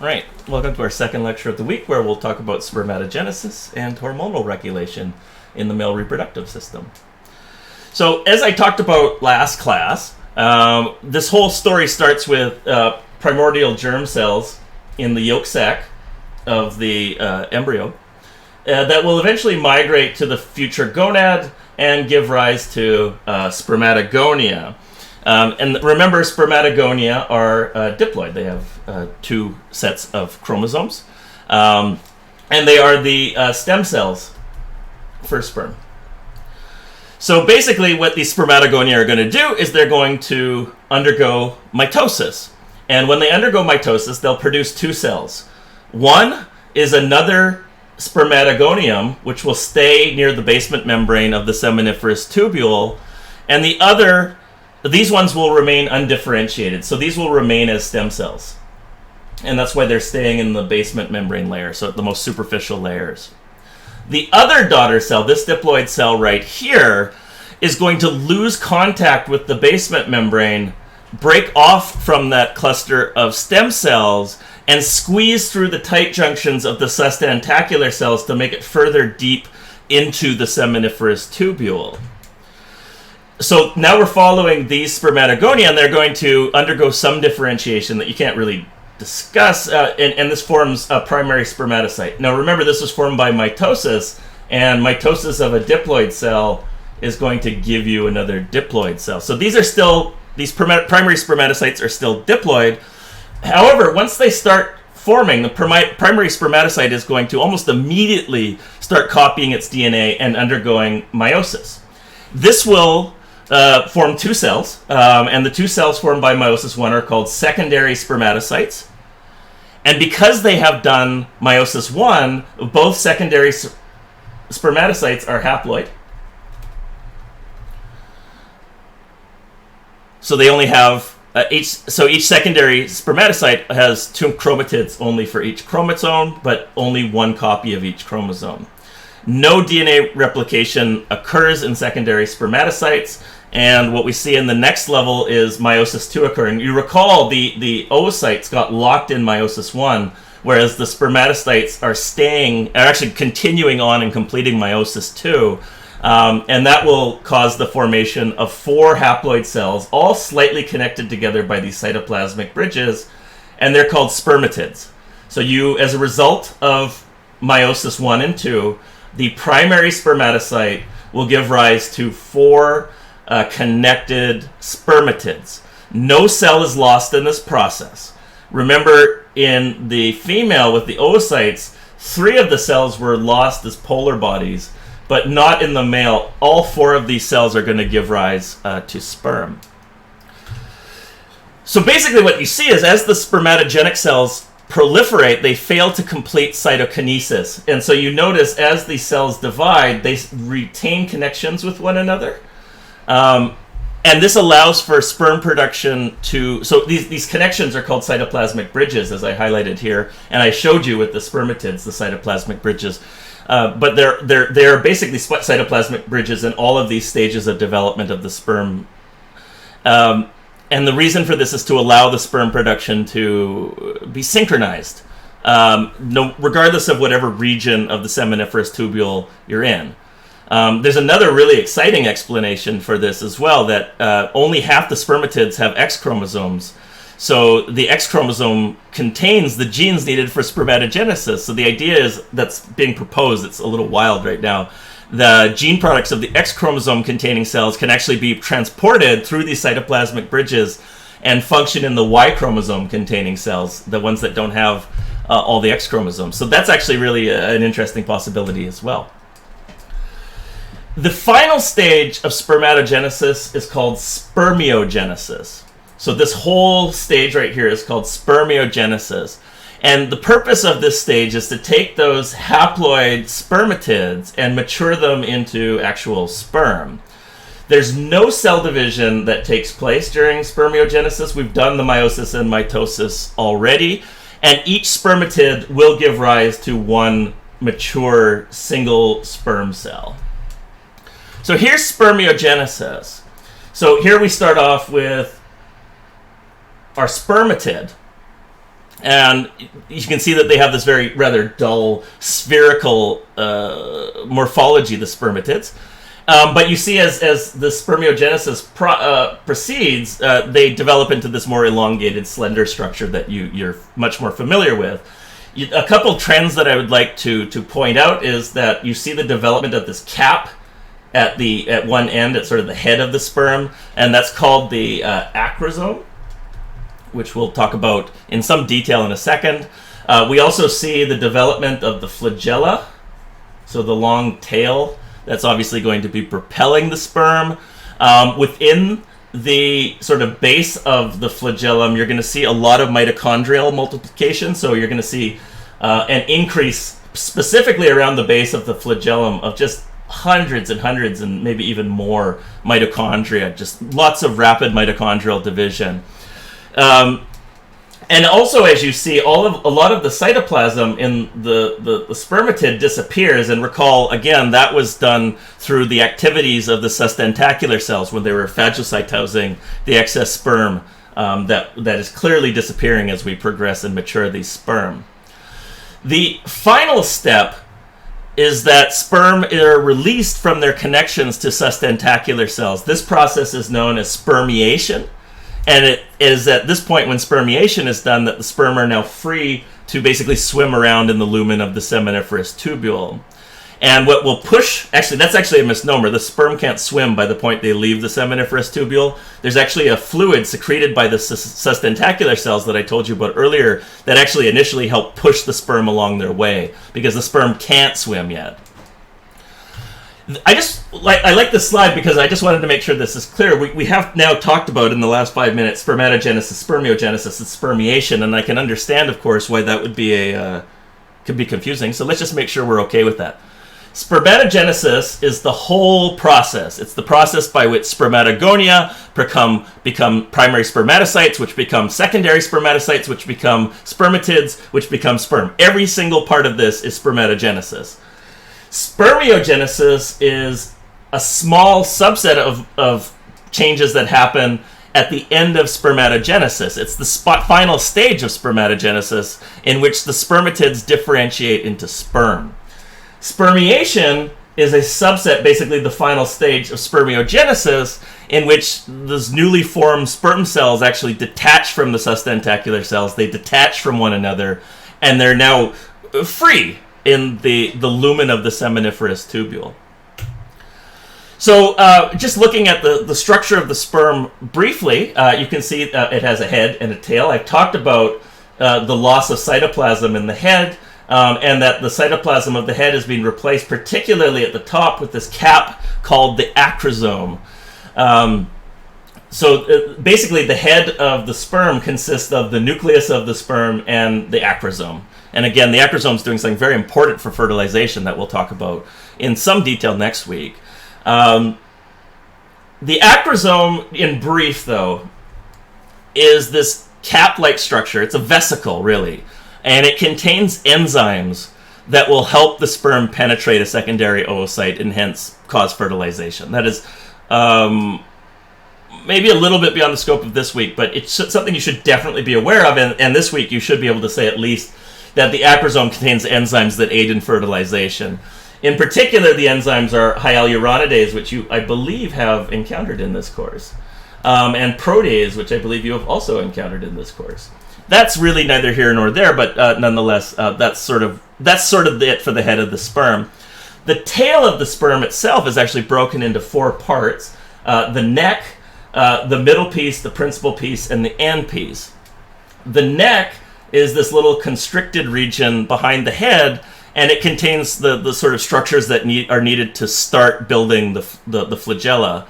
Right. Welcome to our second lecture of the week, where we'll talk about spermatogenesis and hormonal regulation in the male reproductive system. So, as I talked about last class, this whole story starts with primordial germ cells in the yolk sac of the embryo that will eventually migrate to the future gonad and give rise to spermatogonia. And remember, spermatogonia are diploid. They have two sets of chromosomes. And they are the stem cells for sperm. So basically what these spermatogonia are going to do is they're going to undergo mitosis. And when they undergo mitosis, they'll produce two cells. One is another spermatogonium, which will stay near the basement membrane of the seminiferous tubule. And the other... these ones will remain undifferentiated, so these will remain as stem cells. And that's why they're staying in the basement membrane layer, so the most superficial layers. The other daughter cell, this diploid cell right here, is going to lose contact with the basement membrane, break off from that cluster of stem cells, and squeeze through the tight junctions of the sustentacular cells to make it further deep into the seminiferous tubule. So now we're following these spermatogonia, and they're going to undergo some differentiation that you can't really discuss, and this forms a primary spermatocyte. Now remember, this was formed by mitosis, and mitosis of a diploid cell is going to give you another diploid cell. So these primary spermatocytes are still diploid. However, once they start forming, the primary spermatocyte is going to almost immediately start copying its DNA and undergoing meiosis. This will form two cells, and the two cells formed by meiosis 1 are called secondary spermatocytes. And because they have done meiosis 1, both secondary spermatocytes are haploid. So they only have each secondary spermatocyte has two chromatids only for each chromosome, but only one copy of each chromosome. No DNA replication occurs in secondary spermatocytes, and what we see in the next level is meiosis 2 occurring. You recall the oocytes got locked in meiosis 1, whereas the spermatocytes are actually continuing on and completing meiosis 2, and that will cause the formation of 4 haploid cells, all slightly connected together by these cytoplasmic bridges, and they're called spermatids. So as a result of meiosis 1 and 2, the primary spermatocyte will give rise to 4 connected spermatids. No cell is lost in this process. Remember, in the female with the oocytes, 3 of the cells were lost as polar bodies, but not in the male. All 4 of these cells are going to give rise to sperm. So basically what you see is, as the spermatogenic cells proliferate, they fail to complete cytokinesis. And so you notice as these cells divide, they retain connections with one another. And this allows for sperm production so these connections are called cytoplasmic bridges, as I highlighted here. And I showed you with the spermatids, the cytoplasmic bridges. But they're basically cytoplasmic bridges in all of these stages of development of the sperm. And the reason for this is to allow the sperm production to be synchronized, regardless of whatever region of the seminiferous tubule you're in. There's another really exciting explanation for this as well, that only half the spermatids have X chromosomes. So the X chromosome contains the genes needed for spermatogenesis. So the idea is that's being proposed. It's a little wild right now. The gene products of the X chromosome containing cells can actually be transported through these cytoplasmic bridges and function in the Y chromosome containing cells, the ones that don't have all the X chromosomes. So that's actually really an interesting possibility as well. The final stage of spermatogenesis is called spermiogenesis. So this whole stage right here is called spermiogenesis. And the purpose of this stage is to take those haploid spermatids and mature them into actual sperm. There's no cell division that takes place during spermiogenesis. We've done the meiosis and mitosis already. And each spermatid will give rise to one mature single sperm cell. So here's spermiogenesis. So here we start off with our spermatid. And you can see that they have this very rather dull spherical morphology, the spermatids. But you see as the spermiogenesis proceeds, they develop into this more elongated, slender structure that you're much more familiar with. A couple trends that I would like to point out is that you see the development of this cap at one end, at sort of the head of the sperm, and that's called the acrosome, which we'll talk about in some detail in a second. We also see the development of the flagella, so the long tail that's obviously going to be propelling the sperm. Within the sort of base of the flagellum, you're going to see a lot of mitochondrial multiplication, so you're going to see an increase specifically around the base of the flagellum of just hundreds and hundreds and maybe even more mitochondria, just lots of rapid mitochondrial division. And also, as you see, a lot of the cytoplasm in the spermatid disappears. And recall, again, that was done through the activities of the sustentacular cells when they were phagocytosing the excess sperm that is clearly disappearing as we progress and mature these sperm. The final step is that sperm are released from their connections to sustentacular cells. This process is known as spermiation. And it is at this point when spermiation is done that the sperm are now free to basically swim around in the lumen of the seminiferous tubule. And what will push, actually that's actually a misnomer, the sperm can't swim by the point they leave the seminiferous tubule. There's actually a fluid secreted by the sustentacular cells that I told you about earlier that actually initially help push the sperm along their way, because the sperm can't swim yet. I like this slide because I just wanted to make sure this is clear. We have now talked about in the last 5 minutes spermatogenesis, spermiogenesis, and spermiation, and I can understand, of course, why that would be could be confusing. So let's just make sure we're okay with that. Spermatogenesis is the whole process. It's the process by which spermatogonia become primary spermatocytes, which become secondary spermatocytes, which become spermatids, which become sperm. Every single part of this is spermatogenesis. Spermiogenesis is a small subset of changes that happen at the end of spermatogenesis. It's the final stage of spermatogenesis in which the spermatids differentiate into sperm. Spermiation is a subset, basically the final stage of spermiogenesis, in which those newly formed sperm cells actually detach from the sustentacular cells. They detach from one another, and they're now free in the lumen of the seminiferous tubule. So just looking at the structure of the sperm briefly, you can see it has a head and a tail. I've talked about the loss of cytoplasm in the head, and that the cytoplasm of the head is being replaced, particularly at the top, with this cap called the acrosome. Basically the head of the sperm consists of the nucleus of the sperm and the acrosome. And again, the acrosome is doing something very important for fertilization that we'll talk about in some detail next week. The acrosome, in brief, though, is this cap-like structure. It's a vesicle, really. And it contains enzymes that will help the sperm penetrate a secondary oocyte and hence cause fertilization. That is maybe a little bit beyond the scope of this week, but it's something you should definitely be aware of. And this week you should be able to say at least that the acrosome contains enzymes that aid in fertilization. In particular, the enzymes are hyaluronidase, which you, I believe, have encountered in this course, and protease, which I believe you have also encountered in this course. That's really neither here nor there, but nonetheless, that's sort of it for the head of the sperm. The tail of the sperm itself is actually broken into 4 parts: the neck, the middle piece, the principal piece, and the end piece. The neck is this little constricted region behind the head, and it contains the sort of structures that are needed to start building the flagella.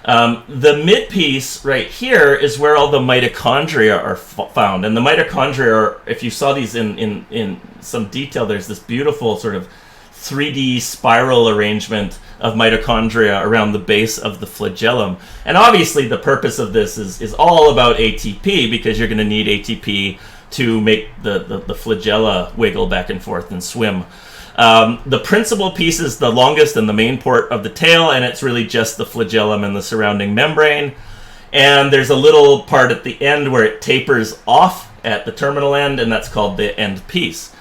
The mid piece right here is where all the mitochondria are found, and the mitochondria are, if you saw these in some detail, there's this beautiful sort of 3D spiral arrangement of mitochondria around the base of the flagellum. And obviously the purpose of this is all about ATP, because you're going to need ATP to make the flagella wiggle back and forth and swim. The principal piece is the longest and the main part of the tail, and it's really just the flagellum and the surrounding membrane. And there's a little part at the end where it tapers off at the terminal end, and that's called the end piece.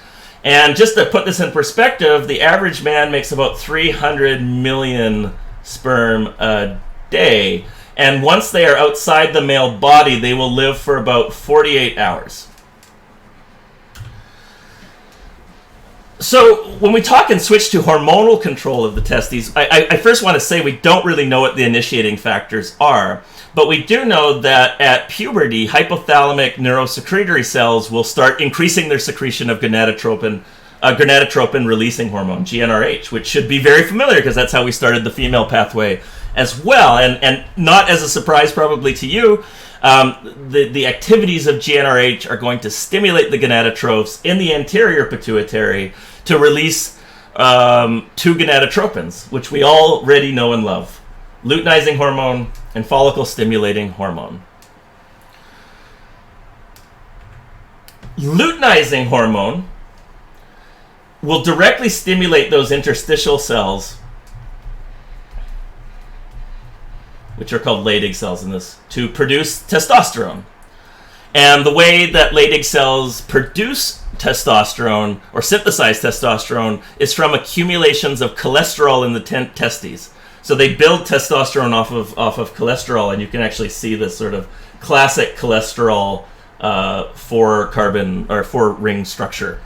And just to put this in perspective, the average man makes about 300 million sperm a day. And once they are outside the male body, they will live for about 48 hours. So when we talk and switch to hormonal control of the testes, I first want to say we don't really know what the initiating factors are. But we do know that at puberty, hypothalamic neurosecretory cells will start increasing their secretion of gonadotropin-releasing hormone, GnRH, which should be very familiar because that's how we started the female pathway as well. And not as a surprise probably to you, the activities of GnRH are going to stimulate the gonadotropes in the anterior pituitary to release two gonadotropins, which we already know and love: luteinizing hormone and follicle-stimulating hormone. Luteinizing hormone will directly stimulate those interstitial cells, which are called Leydig cells in this, to produce testosterone. And the way that Leydig cells produce testosterone or synthesize testosterone is from accumulations of cholesterol in the testes. So they build testosterone off of cholesterol, and you can actually see this sort of classic cholesterol four-ring structure.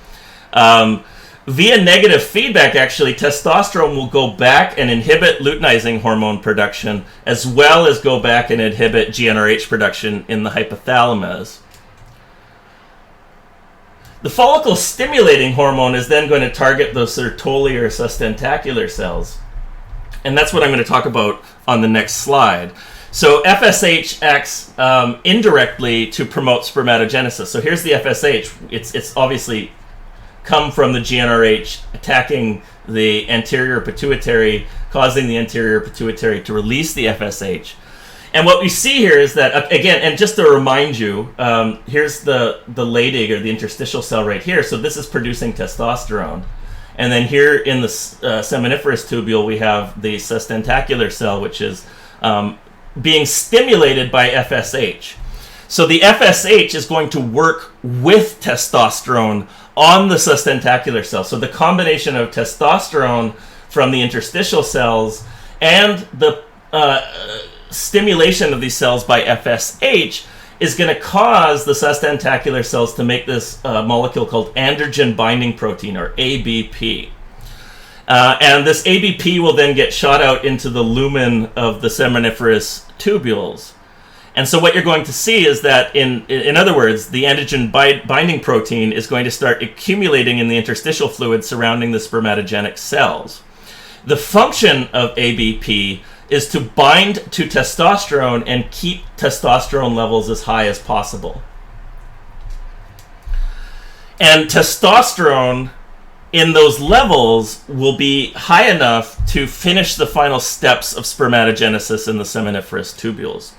Via negative feedback, actually, testosterone will go back and inhibit luteinizing hormone production, as well as go back and inhibit GnRH production in the hypothalamus. The follicle-stimulating hormone is then going to target those Sertoli or sustentacular cells. And that's what I'm going to talk about on the next slide. So FSH acts indirectly to promote spermatogenesis. So here's the FSH. It's obviously come from the GnRH attacking the anterior pituitary, causing the anterior pituitary to release the FSH. And what we see here is that, again, and just to remind you, here's the Leydig or the interstitial cell right here. So this is producing testosterone. And then here in the seminiferous tubule, we have the sustentacular cell, which is being stimulated by FSH. So the FSH is going to work with testosterone on the sustentacular cell. So the combination of testosterone from the interstitial cells and the stimulation of these cells by FSH is going to cause the sustentacular cells to make this molecule called androgen binding protein, or ABP. And this ABP will then get shot out into the lumen of the seminiferous tubules. And so what you're going to see is that, in other words, the androgen binding protein is going to start accumulating in the interstitial fluid surrounding the spermatogenic cells. The function of ABP is to bind to testosterone and keep testosterone levels as high as possible. And testosterone in those levels will be high enough to finish the final steps of spermatogenesis in the seminiferous tubules.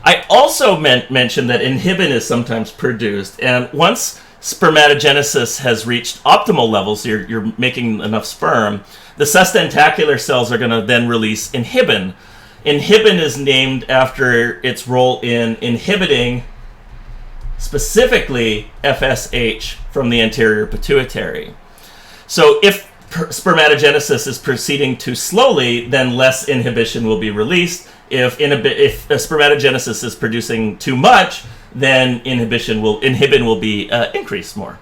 I also mentioned that inhibin is sometimes produced, and once spermatogenesis has reached optimal levels, you're making enough sperm, the sustentacular cells are going to then release inhibin. Inhibin is named after its role in inhibiting specifically FSH from the anterior pituitary. So if spermatogenesis is proceeding too slowly, then less inhibition will be released. If spermatogenesis is producing too much, then inhibin will be increased more.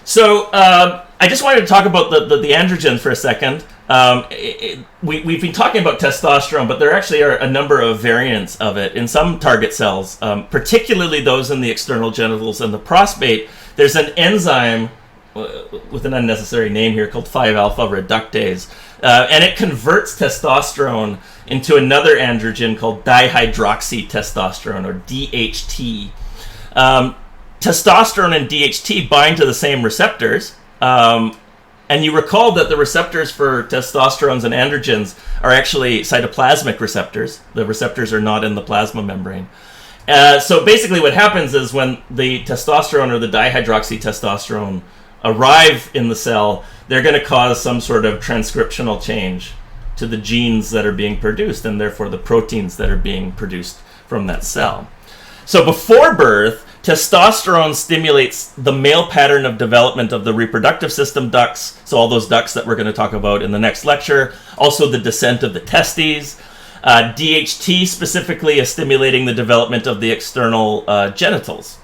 So I just wanted to talk about the androgens for a second. We've been talking about testosterone, but there actually are a number of variants of it in some target cells, particularly those in the external genitals and the prostate. There's an enzyme with an unnecessary name here called 5-alpha reductase, and it converts testosterone into another androgen called dihydroxytestosterone, or DHT. Testosterone and DHT bind to the same receptors, and you recall that the receptors for testosterones and androgens are actually cytoplasmic receptors. The receptors are not in the plasma membrane. So basically what happens is when the testosterone or the dihydroxytestosterone arrive in the cell, they're going to cause some sort of transcriptional change to the genes that are being produced, and therefore the proteins that are being produced from that cell. So before birth, Testosterone stimulates the male pattern of development of the reproductive system ducts, so all those ducts that we're going to talk about in the next lecture. Also the descent of the testes. DHT specifically is stimulating the development of the external genitals.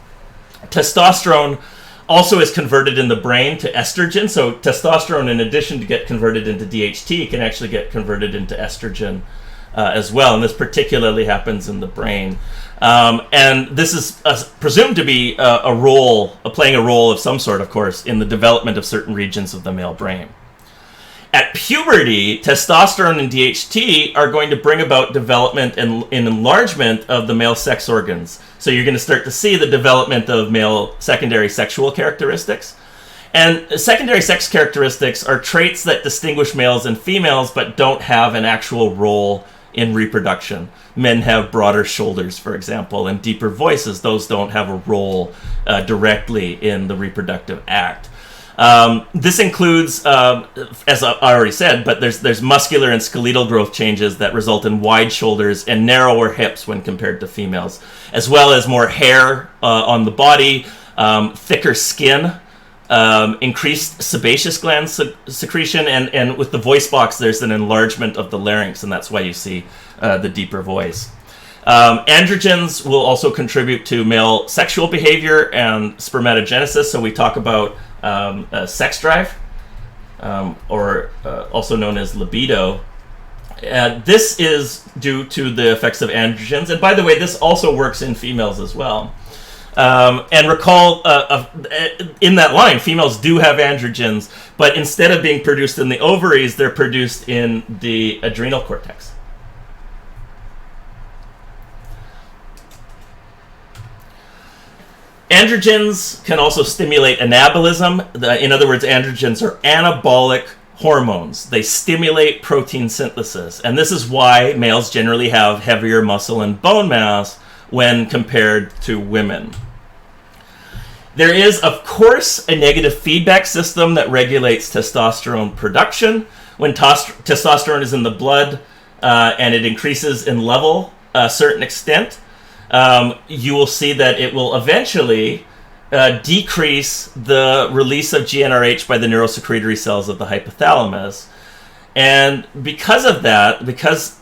Testosterone also is converted in the brain to estrogen. So testosterone, in addition to get converted into DHT, can actually get converted into estrogen as well. And this particularly happens in the brain. And this is presumed to be playing a role of some sort, of course, in the development of certain regions of the male brain. At puberty, testosterone and DHT are going to bring about development and enlargement of the male sex organs. So you're going to start to see the development of male secondary sexual characteristics. And secondary sex characteristics are traits that distinguish males and females but don't have an actual role in reproduction. Men have broader shoulders, for example, and deeper voices. Those don't have a role directly in the reproductive act. This includes, as I already said, but there's muscular and skeletal growth changes that result in wide shoulders and narrower hips when compared to females, as well as more hair on the body, thicker skin, increased sebaceous gland secretion, and with the voice box, there's an enlargement of the larynx, and that's why you see the deeper voice. Androgens will also contribute to male sexual behavior and spermatogenesis, so we talk about sex drive, or also known as libido. This is due to the effects of androgens, and by the way, this also works in females as well. And recall, in that line, females do have androgens, but instead of being produced in the ovaries, they're produced in the adrenal cortex. Androgens can also stimulate anabolism. In other words, androgens are anabolic hormones. They stimulate protein synthesis. And this is why males generally have heavier muscle and bone mass when compared to women. There is, of course, a negative feedback system that regulates testosterone production. When testosterone is in the blood and it increases in level a certain extent, you will see that it will eventually decrease the release of GnRH by the neurosecretory cells of the hypothalamus. And because of that, because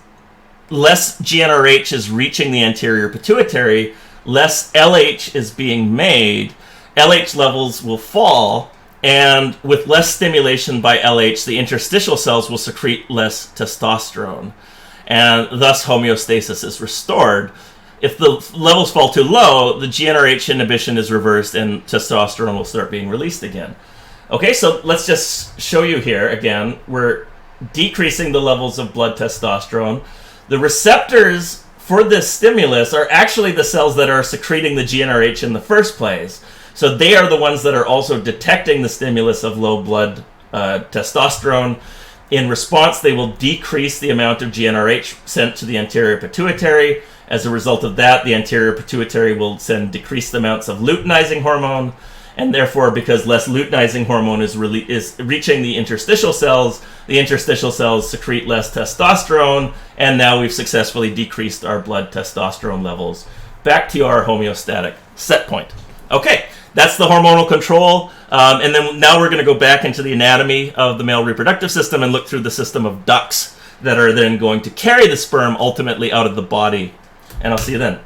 less GnRH is reaching the anterior pituitary, less LH is being made, LH levels will fall, and with less stimulation by LH, the interstitial cells will secrete less testosterone, and thus homeostasis is restored. If the levels fall too low, the GnRH inhibition is reversed and testosterone will start being released again. Okay, so let's just show you here again. We're decreasing the levels of blood testosterone. The receptors for this stimulus are actually the cells that are secreting the GnRH in the first place. So they are the ones that are also detecting the stimulus of low blood testosterone. In response, they will decrease the amount of GnRH sent to the anterior pituitary. As a result of that, the anterior pituitary will send decreased amounts of luteinizing hormone, and therefore, because less luteinizing hormone is reaching the interstitial cells secrete less testosterone, and now we've successfully decreased our blood testosterone levels back to our homeostatic set point. Okay, that's the hormonal control, and then now we're going to go back into the anatomy of the male reproductive system and look through the system of ducts that are then going to carry the sperm ultimately out of the body. And I'll see you then.